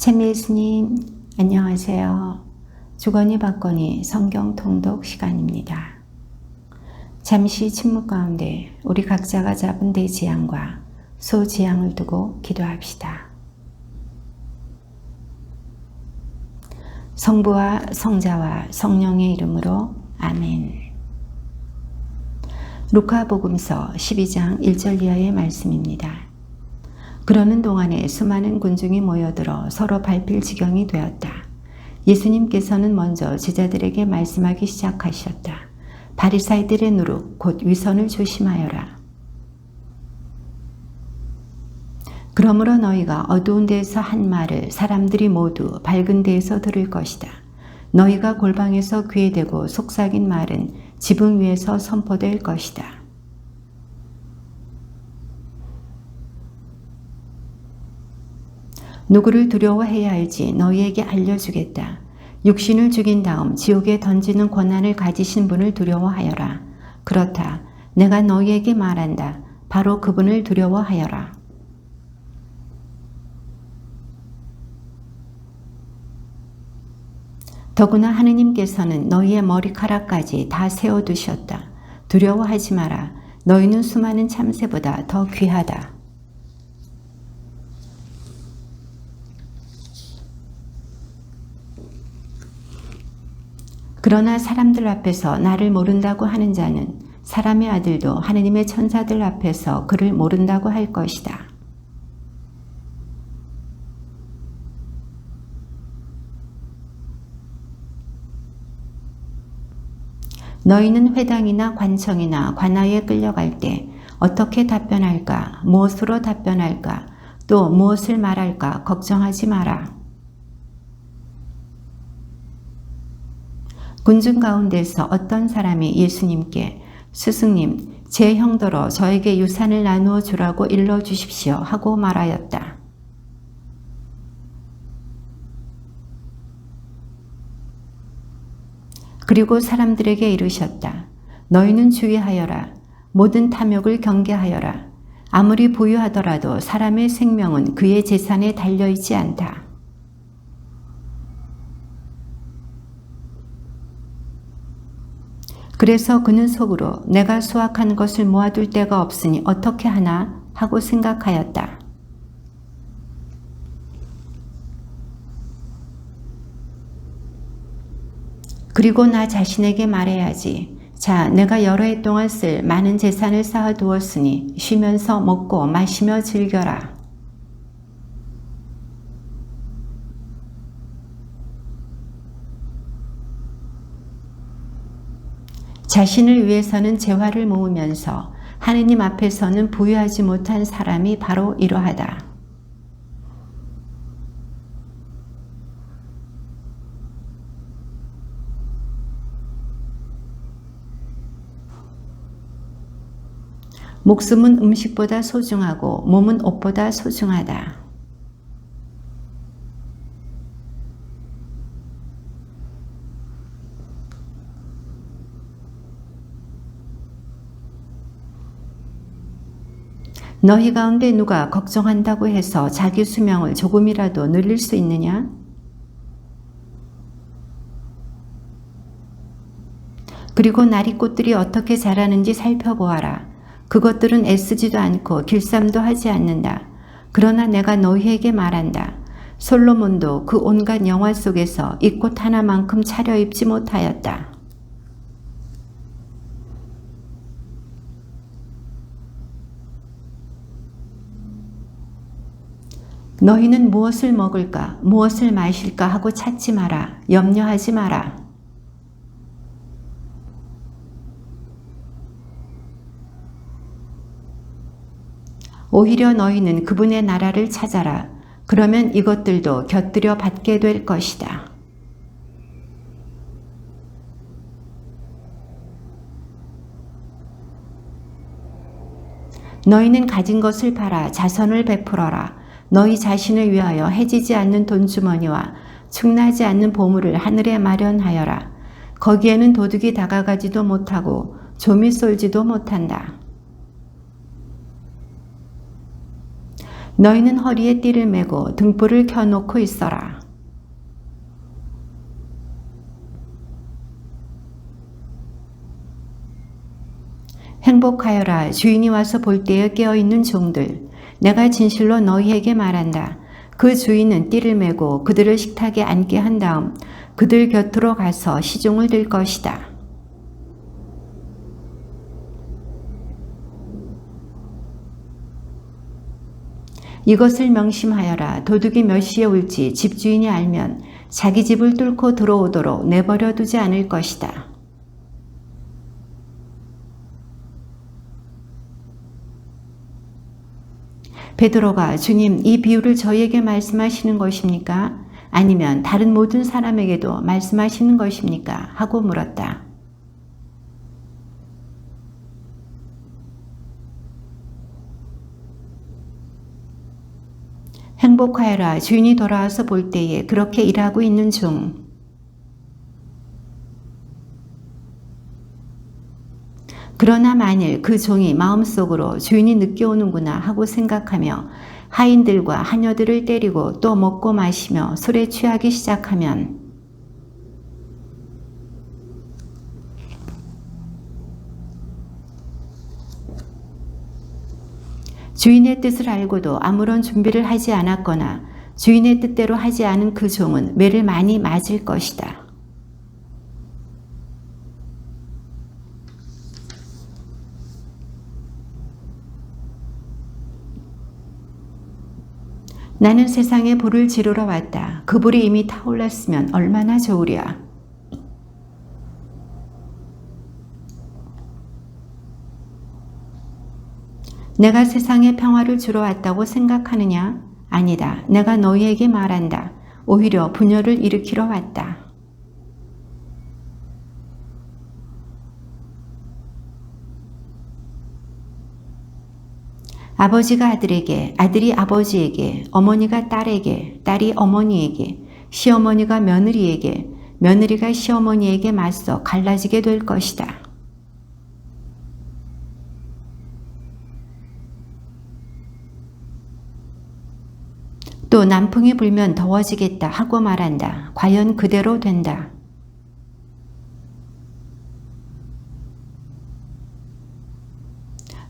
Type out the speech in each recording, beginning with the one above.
참 예수님, 안녕하세요. 주거니 받거니 성경 통독 시간입니다. 잠시 침묵 가운데 우리 각자가 잡은 대지향과 소지향을 두고 기도합시다. 성부와 성자와 성령의 이름으로 아멘. 루카복음서 12장 1절 이하의 말씀입니다. 그러는 동안에 수많은 군중이 모여들어 서로 밟힐 지경이 되었다. 예수님께서는 먼저 제자들에게 말씀하기 시작하셨다. 바리사이들의 누룩 곧 위선을 조심하여라. 그러므로 너희가 어두운 데에서 한 말을 사람들이 모두 밝은 데에서 들을 것이다. 너희가 골방에서 귀에 대고 속삭인 말은 지붕 위에서 선포될 것이다. 누구를 두려워해야 할지 너희에게 알려주겠다. 육신을 죽인 다음 지옥에 던지는 권한을 가지신 분을 두려워하여라. 그렇다. 내가 너희에게 말한다. 바로 그분을 두려워하여라. 더구나 하느님께서는 너희의 머리카락까지 다 세워두셨다. 두려워하지 마라. 너희는 수많은 참새보다 더 귀하다. 그러나 사람들 앞에서 나를 모른다고 하는 자는 사람의 아들도 하느님의 천사들 앞에서 그를 모른다고 할 것이다. 너희는 회당이나 관청이나 관아에 끌려갈 때 어떻게 답변할까, 무엇으로 답변할까, 또 무엇을 말할까 걱정하지 마라. 군중 가운데서 어떤 사람이 예수님께 스승님, 제 형더러 저에게 유산을 나누어 주라고 일러주십시오 하고 말하였다. 그리고 사람들에게 이르셨다. 너희는 주의하여라. 모든 탐욕을 경계하여라. 아무리 부유하더라도 사람의 생명은 그의 재산에 달려있지 않다. 그래서 그는 속으로 내가 수확한 것을 모아둘 데가 없으니 어떻게 하나 하고 생각하였다. 그리고 나 자신에게 말해야지. 자, 내가 여러 해 동안 쓸 많은 재산을 쌓아두었으니 쉬면서 먹고 마시며 즐겨라. 자신을 위해서는 재화를 모으면서 하느님 앞에서는 부유하지 못한 사람이 바로 이러하다. 목숨은 음식보다 소중하고 몸은 옷보다 소중하다. 너희 가운데 누가 걱정한다고 해서 자기 수명을 조금이라도 늘릴 수 있느냐? 그리고 나리꽃들이 어떻게 자라는지 살펴보아라. 그것들은 애쓰지도 않고 길쌈도 하지 않는다. 그러나 내가 너희에게 말한다. 솔로몬도 그 온갖 영화 속에서 이 꽃 하나만큼 차려입지 못하였다. 너희는 무엇을 먹을까, 무엇을 마실까 하고 찾지 마라. 염려하지 마라. 오히려 너희는 그분의 나라를 찾아라. 그러면 이것들도 곁들여 받게 될 것이다. 너희는 가진 것을 팔아 자선을 베풀어라. 너희 자신을 위하여 해지지 않는 돈주머니와 축나지 않는 보물을 하늘에 마련하여라. 거기에는 도둑이 다가가지도 못하고 좀이 쏠지도 못한다. 너희는 허리에 띠를 매고 등불을 켜놓고 있어라. 행복하여라 주인이 와서 볼 때에 깨어있는 종들. 내가 진실로 너희에게 말한다. 그 주인은 띠를 매고 그들을 식탁에 앉게 한 다음 그들 곁으로 가서 시중을 들 것이다. 이것을 명심하여라. 도둑이 몇 시에 올지 집주인이 알면 자기 집을 뚫고 들어오도록 내버려 두지 않을 것이다. 베드로가 주님, 이 비유를 저희에게 말씀하시는 것입니까? 아니면 다른 모든 사람에게도 말씀하시는 것입니까? 하고 물었다. 행복하여라 주인이 돌아와서 볼 때에 그렇게 일하고 있는 종. 그러나 만일 그 종이 마음속으로 주인이 늦게 오는구나 하고 생각하며 하인들과 하녀들을 때리고 또 먹고 마시며 술에 취하기 시작하면 주인의 뜻을 알고도 아무런 준비를 하지 않았거나 주인의 뜻대로 하지 않은 그 종은 매를 많이 맞을 것이다. 나는 세상에 불을 지르러 왔다. 그 불이 이미 타올랐으면 얼마나 좋으랴. 내가 세상에 평화를 주러 왔다고 생각하느냐? 아니다. 내가 너희에게 말한다. 오히려 분열을 일으키러 왔다. 아버지가 아들에게, 아들이 아버지에게, 어머니가 딸에게, 딸이 어머니에게, 시어머니가 며느리에게, 며느리가 시어머니에게 맞서 갈라지게 될 것이다. 또 남풍이 불면 더워지겠다 하고 말한다. 과연 그대로 된다.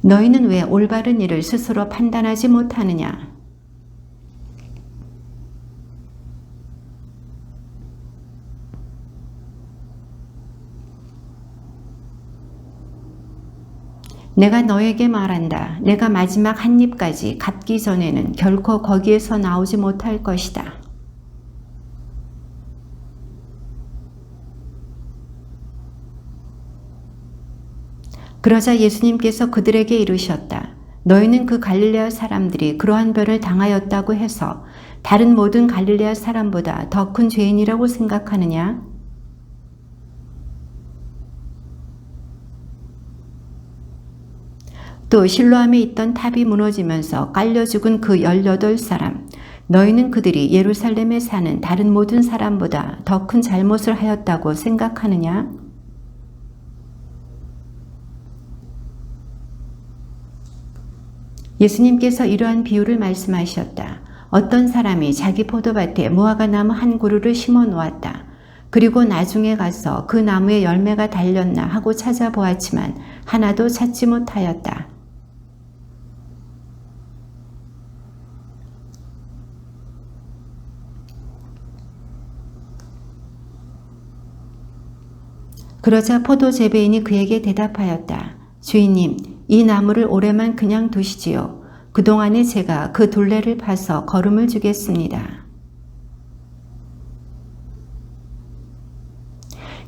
너희는 왜 올바른 일을 스스로 판단하지 못하느냐? 내가 너에게 말한다. 내가 마지막 한 입까지 갚기 전에는 결코 거기에서 나오지 못할 것이다. 그러자 예수님께서 그들에게 이르셨다. 너희는 그 갈릴레아 사람들이 그러한 변을 당하였다고 해서 다른 모든 갈릴레아 사람보다 더 큰 죄인이라고 생각하느냐? 또 실로암에 있던 탑이 무너지면서 깔려 죽은 그 18사람, 너희는 그들이 예루살렘에 사는 다른 모든 사람보다 더 큰 잘못을 하였다고 생각하느냐? 예수님께서 이러한 비유를 말씀하셨다. 어떤 사람이 자기 포도밭에 무화과나무 한 그루를 심어 놓았다. 그리고 나중에 가서 그 나무에 열매가 달렸나 하고 찾아보았지만 하나도 찾지 못하였다. 그러자 포도 재배인이 그에게 대답하였다. 주인님, 이 나무를 올해만 그냥 두시지요. 그동안에 제가 그 둘레를 파서 거름을 주겠습니다.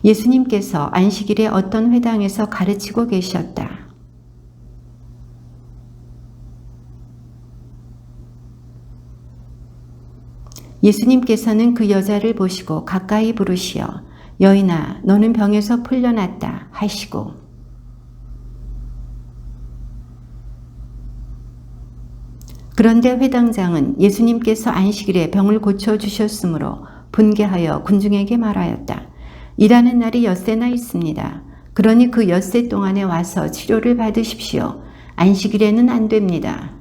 예수님께서 안식일에 어떤 회당에서 가르치고 계셨다. 예수님께서는 그 여자를 보시고 가까이 부르시어 여인아, 너는 병에서 풀려났다 하시고 그런데 회당장은 예수님께서 안식일에 병을 고쳐주셨으므로 분개하여 군중에게 말하였다. 일하는 날이 엿새나 있습니다. 그러니 그 엿새 동안에 와서 치료를 받으십시오. 안식일에는 안 됩니다.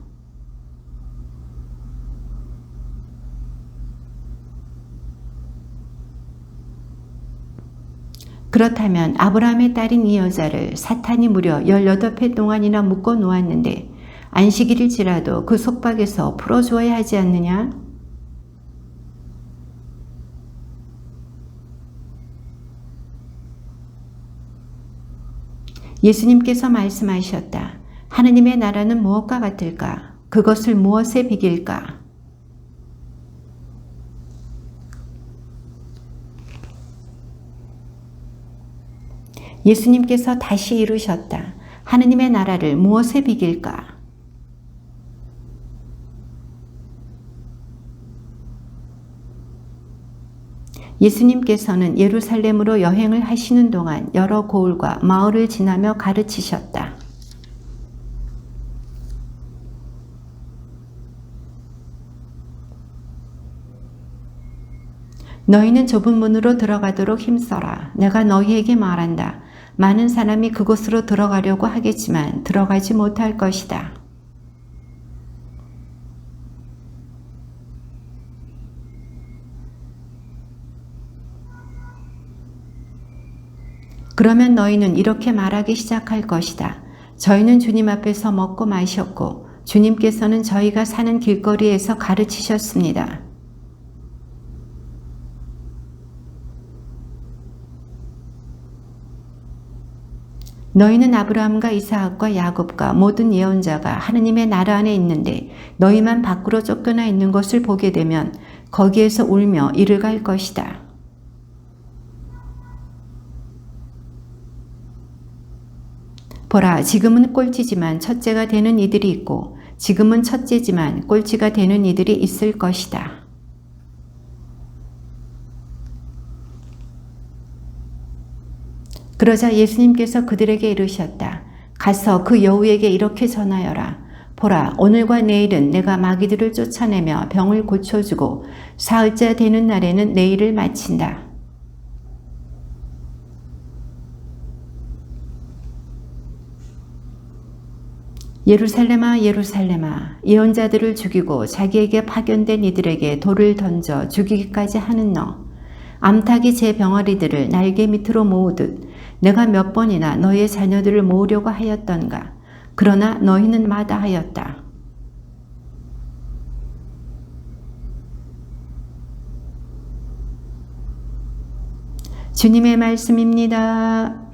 그렇다면 아브라함의 딸인 이 여자를 사탄이 무려 18회 동안이나 묶어 놓았는데 안식일일지라도 그 속박에서 풀어주어야 하지 않느냐? 예수님께서 말씀하셨다. 하느님의 나라는 무엇과 같을까? 그것을 무엇에 비길까? 예수님께서 다시 이루셨다. 하느님의 나라를 무엇에 비길까? 예수님께서는 예루살렘으로 여행을 하시는 동안 여러 고을과 마을을 지나며 가르치셨다. 너희는 좁은 문으로 들어가도록 힘써라. 내가 너희에게 말한다. 많은 사람이 그곳으로 들어가려고 하겠지만 들어가지 못할 것이다. 그러면 너희는 이렇게 말하기 시작할 것이다. 저희는 주님 앞에서 먹고 마셨고 주님께서는 저희가 사는 길거리에서 가르치셨습니다. 너희는 아브라함과 이삭과 야곱과 모든 예언자가 하느님의 나라 안에 있는데 너희만 밖으로 쫓겨나 있는 것을 보게 되면 거기에서 울며 이를 갈 것이다. 보라, 지금은 꼴찌지만 첫째가 되는 이들이 있고 지금은 첫째지만 꼴찌가 되는 이들이 있을 것이다. 그러자 예수님께서 그들에게 이르셨다. 가서 그 여우에게 이렇게 전하여라. 보라, 오늘과 내일은 내가 마귀들을 쫓아내며 병을 고쳐주고 사흘째 되는 날에는 내 일을 마친다. 예루살렘아 예루살렘아, 예언자들을 죽이고 자기에게 파견된 이들에게 돌을 던져 죽이기까지 하는 너, 암탉이 제 병아리들을 날개 밑으로 모으듯 내가 몇 번이나 너희의 자녀들을 모으려고 하였던가. 그러나 너희는 마다하였다. 주님의 말씀입니다.